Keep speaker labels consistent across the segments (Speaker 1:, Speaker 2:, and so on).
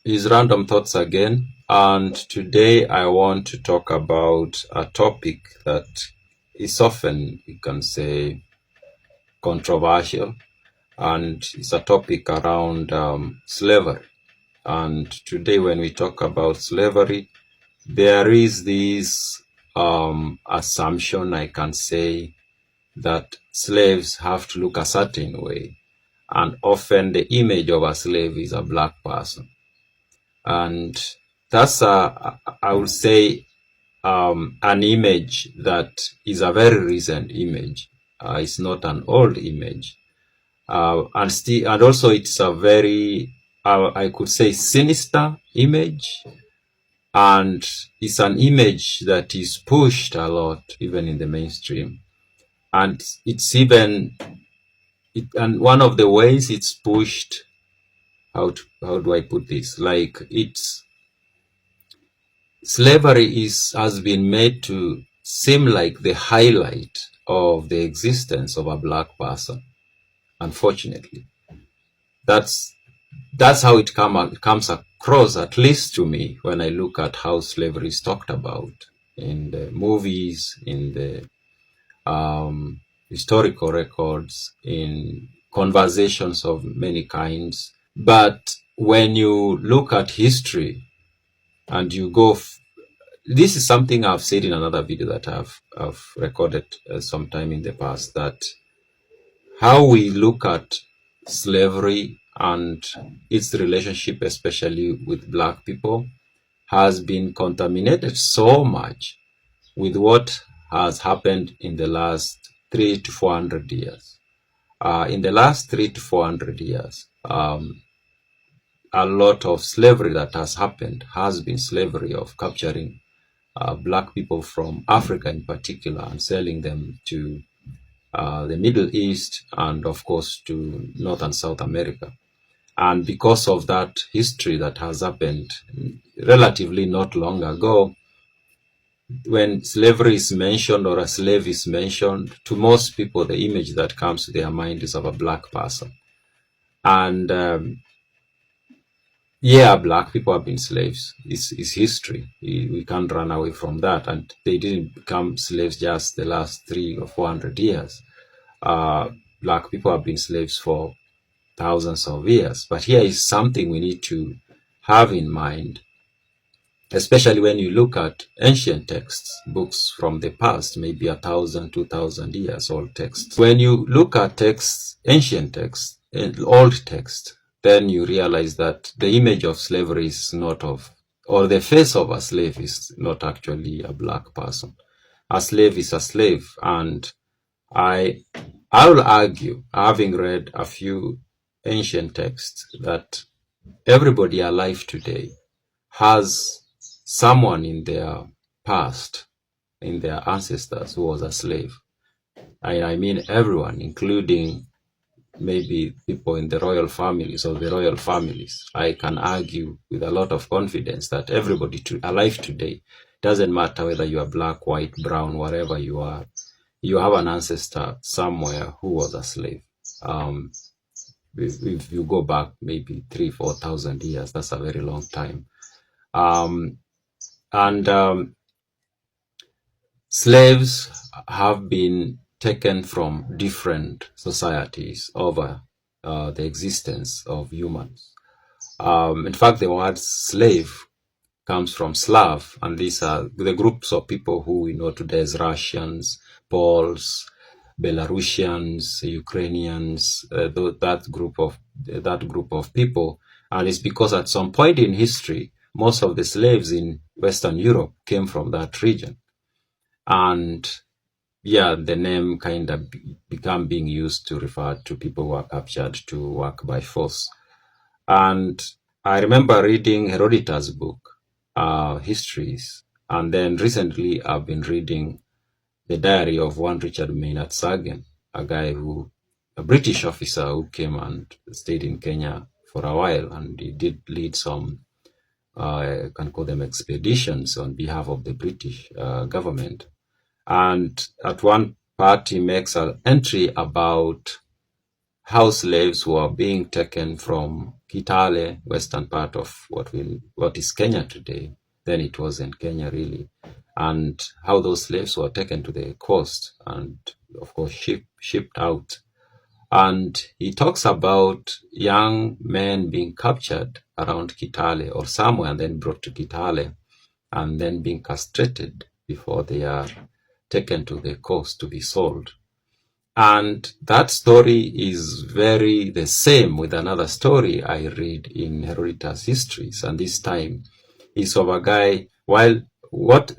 Speaker 1: Is Random Thoughts again, and today I want to talk about a topic that is often, you can say, controversial, and it's a topic around slavery. And today, when we talk about slavery, there is this assumption, I can say, that slaves have to look a certain way, and often the image of a slave is a black person. And that's I would say an image that is a very recent image. It's not an old image, and also it's a very I could say sinister image, and it's an image that is pushed a lot even in the mainstream, and it's even and one of the ways it's pushed, how do I put this, like it's slavery has been made to seem like the highlight of the existence of a black person. Unfortunately, that's how it comes across, at least to me, when I look at how slavery is talked about in the movies, in the historical records, in conversations of many kinds. But when you look at history and you go this is something I've said in another video that I've recorded sometime in the past, that how we look at slavery and its relationship, especially with black people, has been contaminated so much with what has happened in the last 300 to 400 years. In the last 300 to 400 years, a lot of slavery that has happened has been slavery of capturing black people from Africa in particular and selling them to the Middle East and, of course, to North and South America. And because of that history that has happened relatively not long ago, when slavery is mentioned or a slave is mentioned, to most people, the image that comes to their mind is of a black person. And yeah, black people have been slaves. It's history. We can't run away from that. And they didn't become slaves just the last 300 or 400 years. Black people have been slaves for thousands of years. But here is something we need to have in mind, especially when you look at ancient texts, books from the past, maybe 1,000, 2,000 years old texts. When you look at texts, ancient texts, old texts, then you realize that the image of slavery is not of, or the face of a slave is not actually a black person. A slave is a slave. And I will argue, having read a few ancient texts, that everybody alive today has someone in their past, in their ancestors, who was a slave. I mean everyone, including maybe people in the royal families or the royal families. I can argue with a lot of confidence that everybody alive today, doesn't matter whether you are black, white, brown, whatever you are, you have an ancestor somewhere who was a slave. If you go back maybe 3,000-4,000 years, that's a very long time. Slaves have been taken from different societies over the existence of humans. In fact, the word slave comes from Slav, and these are the groups of people who we know today as Russians, Poles, Belarusians, Ukrainians, that group of people. And it's because at some point in history, most of the slaves in Western Europe came from that region. And yeah, the name kind of began being used to refer to people who are captured to work by force. And I remember reading Herodotus' book, Histories, and then recently I've been reading the diary of one Richard Maynard Sagen, a British officer who came and stayed in Kenya for a while, and he did lead some, I can call them expeditions on behalf of the British government. And at one part, he makes an entry about how slaves were being taken from Kitale, western part of what is Kenya today. Then it wasn't Kenya really, and how those slaves were taken to the coast and of course shipped out. And he talks about young men being captured around Kitale or somewhere and then brought to Kitale and then being castrated before they are taken to the coast to be sold. And that story is very the same with another story I read in Herodotus histories, and this time is of a guy. While what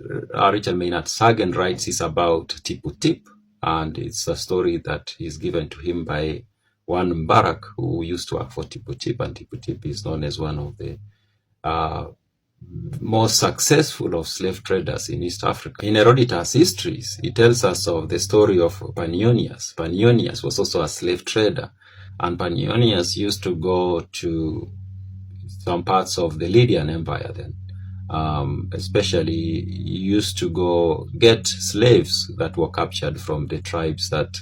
Speaker 1: Richard Maynard Sagen writes is about Tipu Tip, and it's a story that is given to him by one Mbarak who used to work for Tipu Tip, and Tipu Tip is known as one of the uh, most successful of slave traders in East Africa. In Herodotus' histories, he tells us of the story of Panionias. Panionias was also a slave trader, and Panionias used to go to some parts of the Lydian Empire then. Especially used to go get slaves that were captured from the tribes that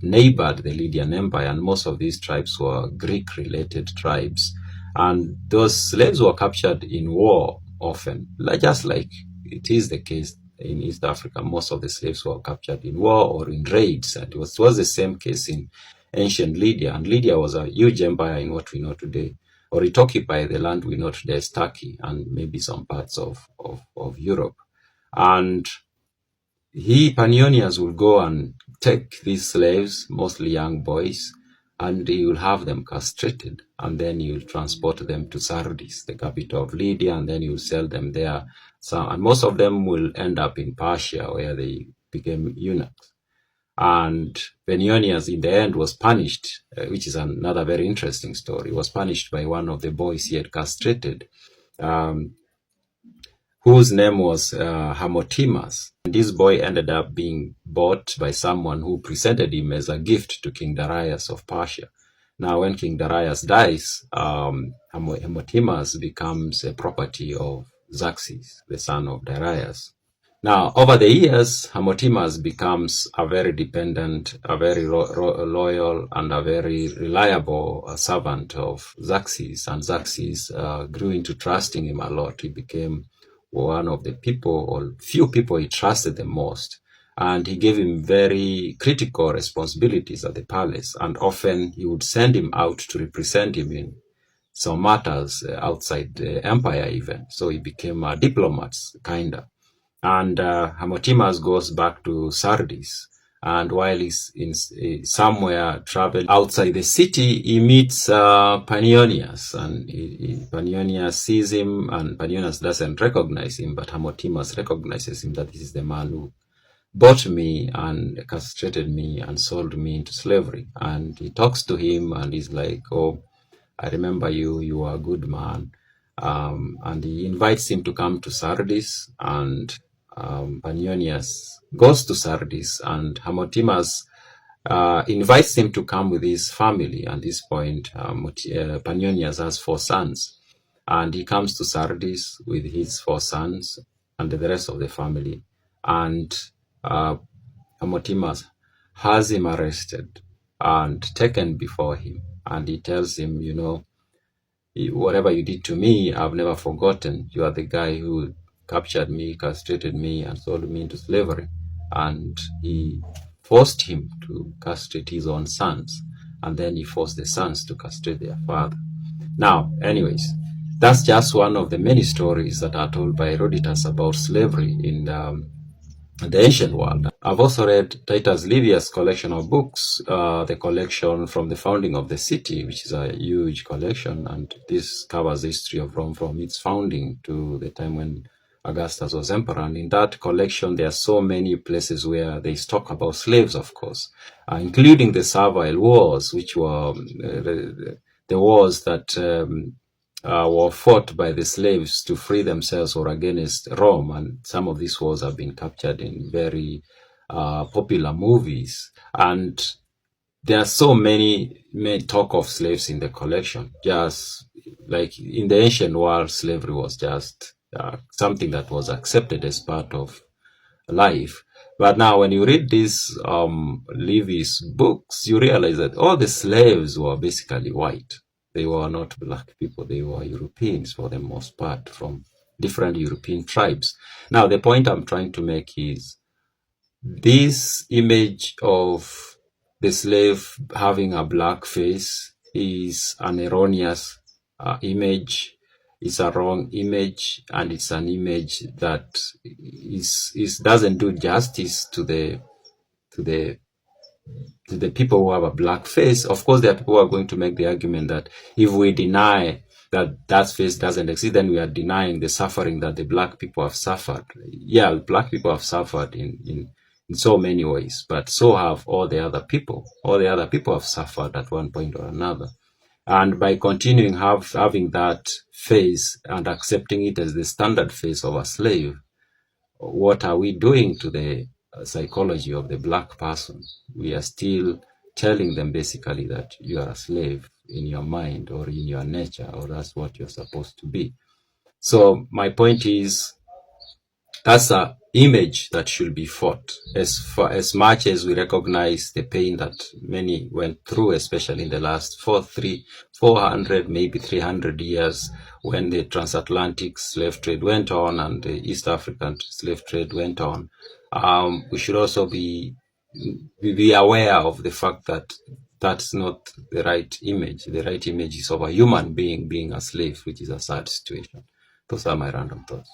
Speaker 1: neighbored the Lydian Empire, and most of these tribes were Greek-related tribes. And those slaves were captured in war often, just like it is the case in East Africa. Most of the slaves were captured in war or in raids, and it was the same case in ancient Lydia. And Lydia was a huge empire in what we know today, or it occupied the land we know today as Turkey and maybe some parts of Europe. And Panionias will go and take these slaves, mostly young boys, and he will have them castrated, and then he will transport them to Sardis, the capital of Lydia, and then he will sell them there. And most of them will end up in Persia, where they became eunuchs. And Panionias, in the end, was punished, which is another very interesting story. Was punished by one of the boys he had castrated, whose name was Hamotimas. And this boy ended up being bought by someone who presented him as a gift to King Darius of Persia. Now, when King Darius dies, Hamotimas becomes a property of Xerxes, the son of Darius. Now, over the years, Hamotimas becomes a very dependent, a very loyal, and a very reliable servant of Xerxes, and Xerxes grew into trusting him a lot. He became one of the people, or few people he trusted the most, and he gave him very critical responsibilities at the palace, and often he would send him out to represent him in some matters outside the empire even. So he became a diplomat, kinda. And Hamotimas goes back to Sardis, and while he's somewhere traveling outside the city, he meets Panionias, and Panionias sees him, and Panionias doesn't recognize him, but Hamotimas recognizes him, that this is the man who bought me and castrated me and sold me into slavery. And he talks to him, and he's like, "Oh, I remember you. You are a good man." And he invites him to come to Sardis, and Panionias goes to Sardis, and Hamotimas invites him to come with his family. At this point, Panionias has 4 sons, and he comes to Sardis with his 4 sons and the rest of the family. And Hamotimas has him arrested and taken before him, and he tells him, "Whatever you did to me, I've never forgotten. You are the guy who captured me, castrated me, and sold me into slavery." And he forced him to castrate his own sons, and then he forced the sons to castrate their father. Now, anyways, that's just one of the many stories that are told by Herodotus about slavery in the ancient world. I've also read Titus Livius' collection of books, the collection from the founding of the city, which is a huge collection, and this covers the history of Rome from its founding to the time when Augustus was emperor. And in that collection, there are so many places where they talk about slaves, of course, including the Servile Wars, which were the wars that were fought by the slaves to free themselves or against Rome. And some of these wars have been captured in very popular movies. And there are so many talk of slaves in the collection. Just like in the ancient world, slavery was just something that was accepted as part of life. But now, when you read these Levy's books, you realize that all the slaves were basically white. They were not black people. They were Europeans for the most part, from different European tribes. Now, the point I'm trying to make is this image of the slave having a black face is an erroneous image. It's a wrong image, and it's an image that doesn't do justice to the the people who have a black face. Of course, there are people who are going to make the argument that if we deny that that face doesn't exist, then we are denying the suffering that the black people have suffered. Yeah, black people have suffered in so many ways, but so have all the other people. All the other people have suffered at one point or another. And by continuing having that face and accepting it as the standard face of a slave, what are we doing to the psychology of the black person? We are still telling them basically that you are a slave in your mind or in your nature, or that's what you're supposed to be. So my point is, that's an image that should be fought. As much as we recognize the pain that many went through, especially in the last 400, maybe 300 years, when the transatlantic slave trade went on and the East African slave trade went on, we should also be aware of the fact that that's not the right image. The right image is of a human being a slave, which is a sad situation. Those are my random thoughts.